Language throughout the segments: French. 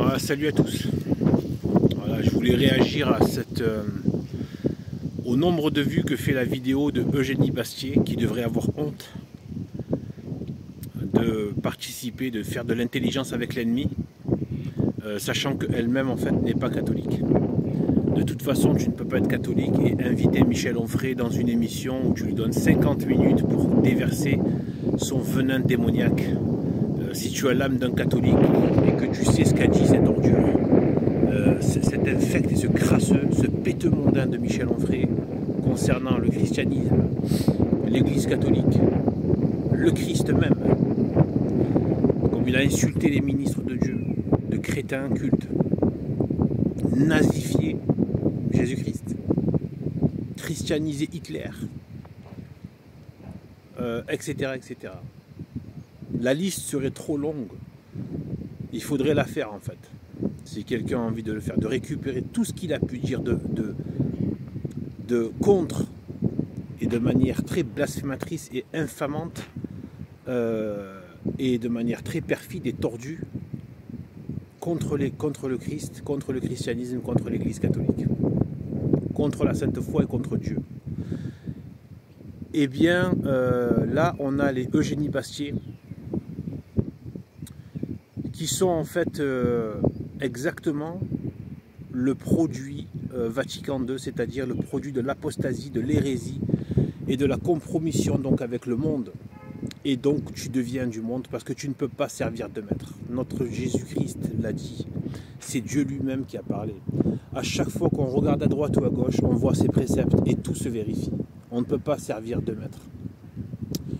Voilà, salut à tous. Voilà, je voulais réagir à au nombre de vues que fait la vidéo de Eugénie Bastier, qui devrait avoir honte de participer, de faire de l'intelligence avec l'ennemi, sachant qu'elle-même en fait n'est pas catholique. De toute façon, tu ne peux pas être catholique et inviter Michel Onfray dans une émission où tu lui donnes 50 minutes pour déverser son venin démoniaque. Si tu as l'âme d'un catholique et que tu sais ce qu'a dit cette ordure, cet infect et ce crasseux, ce péteux mondain de Michel Onfray concernant le christianisme, l'église catholique, le Christ même, comme il a insulté les ministres de Dieu, de crétins incultes, nazifié Jésus-Christ, christianisé Hitler, etc., etc. La liste serait trop longue. Il faudrait la faire en fait. Si quelqu'un a envie de le faire, de récupérer tout ce qu'il a pu dire de contre et de manière très blasphématrice et infamante et de manière très perfide et tordue contre le Christ, contre le christianisme, contre l'église catholique, contre la sainte foi et contre Dieu. Eh bien, là, on a les Eugénie Bastier qui sont en fait exactement le produit Vatican II, c'est-à-dire le produit de l'apostasie, de l'hérésie et de la compromission donc avec le monde. Et donc tu deviens du monde parce que tu ne peux pas servir de maître. Notre Jésus-Christ l'a dit, c'est Dieu lui-même qui a parlé. À chaque fois qu'on regarde à droite ou à gauche, on voit ses préceptes et tout se vérifie. On ne peut pas servir de maître.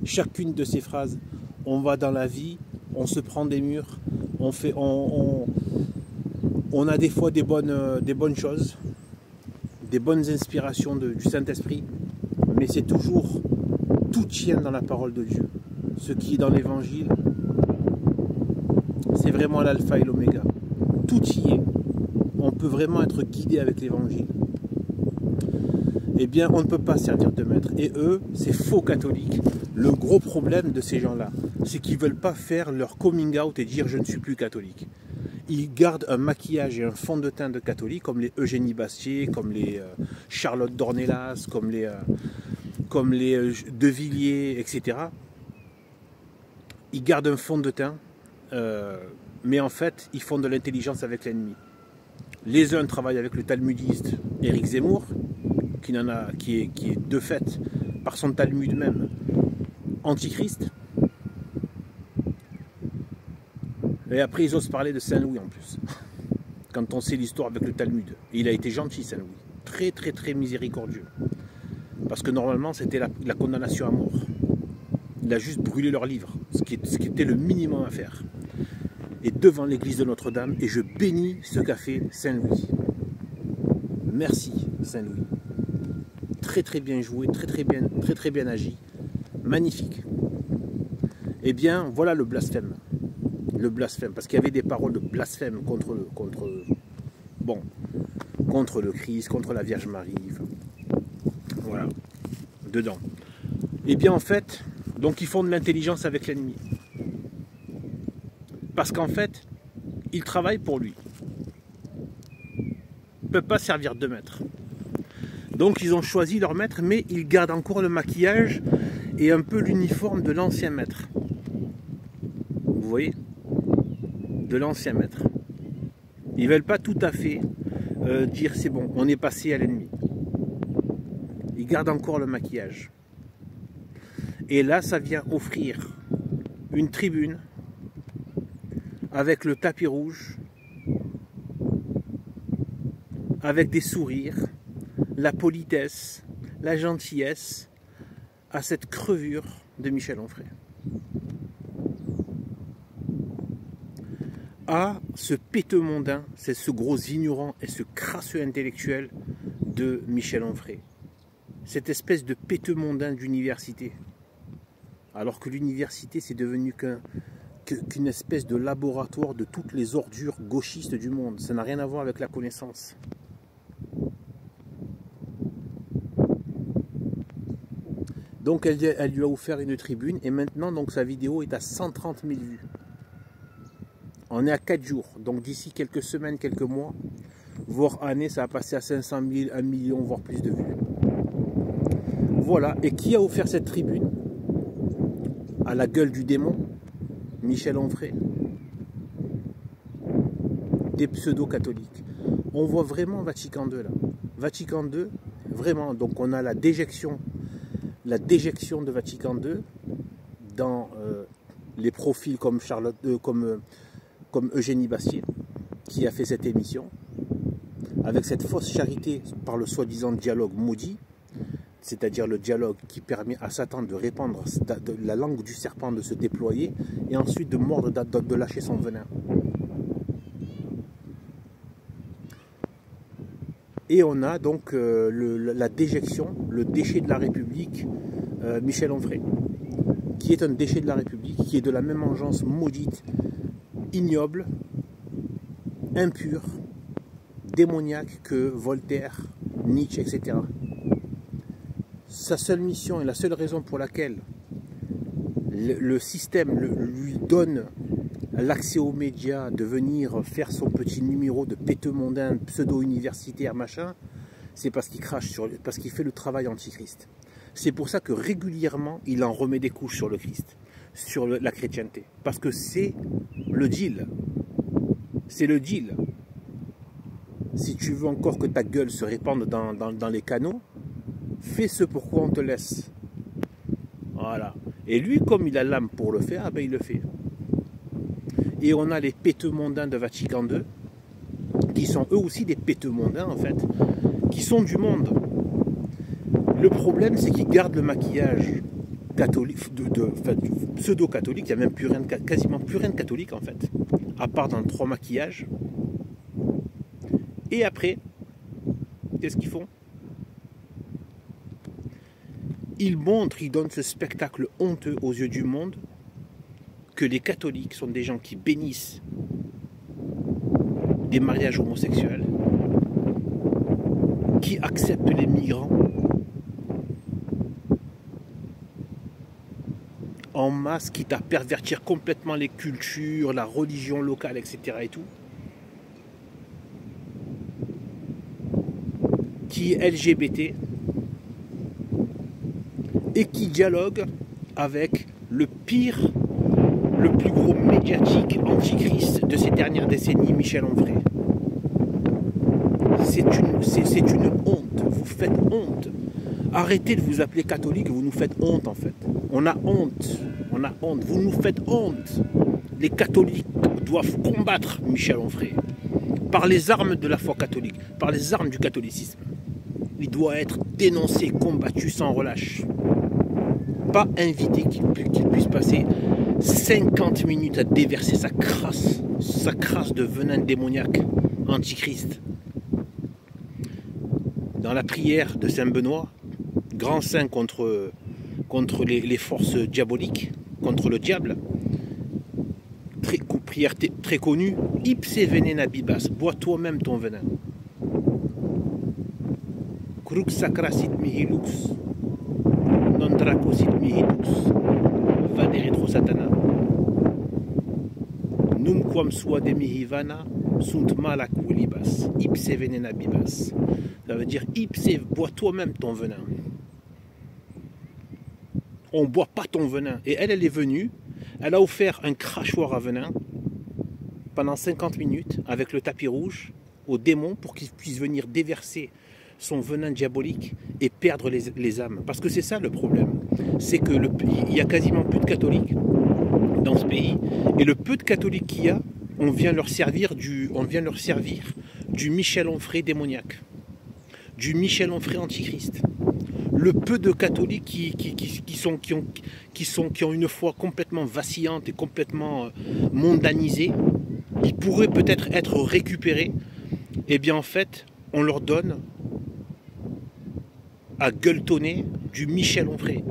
Chacune de ces phrases, on va dans la vie, on se prend des murs, on a des fois des bonnes choses, des bonnes inspirations du Saint-Esprit, mais c'est toujours, tout tient dans la parole de Dieu. Ce qui est dans l'évangile, c'est vraiment l'alpha et l'oméga. Tout y est. On peut vraiment être guidé avec l'évangile. Eh bien, on ne peut pas servir de maître. Et eux, ces faux catholiques, le gros problème de ces gens-là, c'est qu'ils ne veulent pas faire leur coming out et dire « je ne suis plus catholique ». Ils gardent un maquillage et un fond de teint de catholique, comme les Eugénie Bastier, comme les Charlotte Dornelas, comme les De Villiers, etc. Ils gardent un fond de teint, mais en fait, ils font de l'intelligence avec l'ennemi. Les uns travaillent avec le talmudiste Éric Zemmour, qui est de fait, par son Talmud même, antichrist. Et après, ils osent parler de Saint-Louis en plus. Quand on sait l'histoire avec le Talmud. Et il a été gentil, Saint-Louis. Très, très, très miséricordieux. Parce que normalement, c'était la condamnation à mort. Il a juste brûlé leur livre, ce qui était le minimum à faire. Et devant l'église de Notre-Dame, et je bénis ce qu'a fait Saint-Louis. Merci, Saint-Louis. Très, très bien joué, très bien agi. Magnifique. Eh bien, voilà le blasphème. Le blasphème, parce qu'il y avait des paroles de blasphème contre le Christ, contre la Vierge Marie, enfin, voilà, dedans. Et bien en fait, donc ils font de l'intelligence avec l'ennemi. Parce qu'en fait, ils travaillent pour lui. Ils ne peuvent pas servir de maître. Donc ils ont choisi leur maître, mais ils gardent encore le maquillage et un peu l'uniforme de l'ancien maître. Vous voyez ? De l'ancien maître. Ils ne veulent pas tout à fait dire c'est bon, on est passé à l'ennemi. Ils gardent encore le maquillage. Et là, ça vient offrir une tribune avec le tapis rouge, avec des sourires, la politesse, la gentillesse à cette crevure de Michel Onfray. À ce péteux mondain, c'est ce gros ignorant et ce crasseux intellectuel de Michel Onfray. Cette espèce de péteux mondain d'université. Alors que l'université, c'est devenu qu'une espèce de laboratoire de toutes les ordures gauchistes du monde. Ça n'a rien à voir avec la connaissance. Donc elle lui a offert une tribune et maintenant donc sa vidéo est à 130 000 vues. On est à 4 jours. Donc d'ici quelques semaines, quelques mois, voire années, ça va passer à 500 000, 1 million, voire plus de vues. Voilà. Et qui a offert cette tribune à la gueule du démon? Michel Onfray. Des pseudo-catholiques. On voit vraiment Vatican II là. Vatican II, vraiment. Donc on a la déjection de Vatican II dans les profils comme comme Eugénie Bastier, qui a fait cette émission, avec cette fausse charité par le soi-disant dialogue maudit, c'est-à-dire le dialogue qui permet à Satan de répandre la langue du serpent, de se déployer, et ensuite de mordre, de lâcher son venin. Et on a donc la déjection, le déchet de la République, Michel Onfray, qui est un déchet de la République, qui est de la même engeance maudite, ignoble, impure, démoniaque que Voltaire, Nietzsche, etc. Sa seule mission et la seule raison pour laquelle le système lui donne l'accès aux médias, de venir faire son petit numéro de péteux mondain, pseudo-universitaire, machin, c'est parce qu'il crache parce qu'il fait le travail antichrist. C'est pour ça que régulièrement, il en remet des couches sur le Christ, sur la chrétienté. Parce que c'est le deal. C'est le deal. Si tu veux encore que ta gueule se répande dans les canaux, fais ce pourquoi on te laisse. Voilà. Et lui, comme il a l'âme pour le faire, ben il le fait. Et on a les péteux mondains de Vatican II, qui sont eux aussi des péteux mondains, en fait, qui sont du monde. Le problème, c'est qu'ils gardent le maquillage catholique, pseudo-catholique. Il n'y a même quasiment plus rien de catholique, en fait, à part dans 3 maquillages. Et après, qu'est-ce qu'ils font? Ils montrent, ils donnent ce spectacle honteux aux yeux du monde, que les catholiques sont des gens qui bénissent des mariages homosexuels, qui acceptent les migrants en masse, quitte à pervertir complètement les cultures, la religion locale, etc. et tout, qui est LGBT et qui dialogue avec le pire, le plus gros médiatique antichrist de ces dernières décennies, Michel Onfray. C'est une honte, vous faites honte. Arrêtez de vous appeler catholique, vous nous faites honte en fait. On a honte, vous nous faites honte. Les catholiques doivent combattre Michel Onfray par les armes de la foi catholique, par les armes du catholicisme. Il doit être dénoncé, combattu sans relâche. Pas invité qu'il puisse passer 50 minutes à déverser sa crasse de venin démoniaque antichrist. Dans la prière de Saint Benoît, grand saint contre les forces diaboliques, contre le diable, prière très connue, ipse venena bibas, bois toi-même ton venin. Crux sacra sit mihi lux, non draco sit mihi lux, vade retro satana. Num quam sua de mihi vana, sunt malac libas, ipse venena bibas. Ça veut dire ipse, bois toi-même ton venin. On ne boit pas ton venin. Et elle est venue, elle a offert un crachoir à venin pendant 50 minutes avec le tapis rouge au démon pour qu'il puisse venir déverser son venin diabolique et perdre les âmes. Parce que c'est ça le problème. C'est que il y a quasiment plus de catholiques dans ce pays. Et le peu de catholiques qu'il y a, on vient leur servir du Michel Onfray démoniaque, du Michel Onfray antichrist. Le peu de catholiques qui ont une foi complètement vacillante et complètement mondanisée, ils pourraient peut-être être récupérés. Et bien en fait, on leur donne à gueuletonner du Michel Onfray.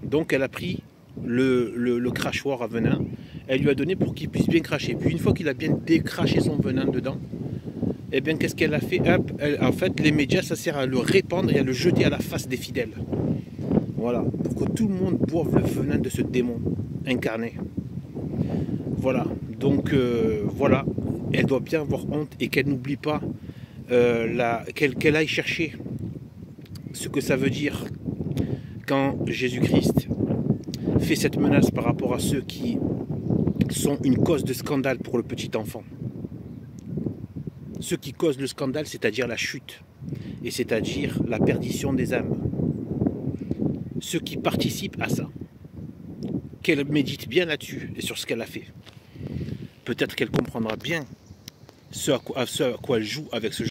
Donc elle a pris le crachoir à venin, elle lui a donné pour qu'il puisse bien cracher. Puis une fois qu'il a bien décraché son venin dedans, et bien qu'est-ce qu'elle a fait? En fait, les médias, ça sert à le répandre et à le jeter à la face des fidèles. Voilà, pour que tout le monde boive le venin de ce démon incarné. Voilà, Donc voilà, elle doit bien avoir honte et qu'elle n'oublie pas, qu'elle aille chercher ce que ça veut dire quand Jésus-Christ fait cette menace par rapport à ceux qui sont une cause de scandale pour le petit enfant. Ceux qui causent le scandale, c'est-à-dire la chute, et c'est-à-dire la perdition des âmes. Ceux qui participent à ça. Qu'elle médite bien là-dessus et sur ce qu'elle a fait. Peut-être qu'elle comprendra bien ce à quoi elle joue avec ce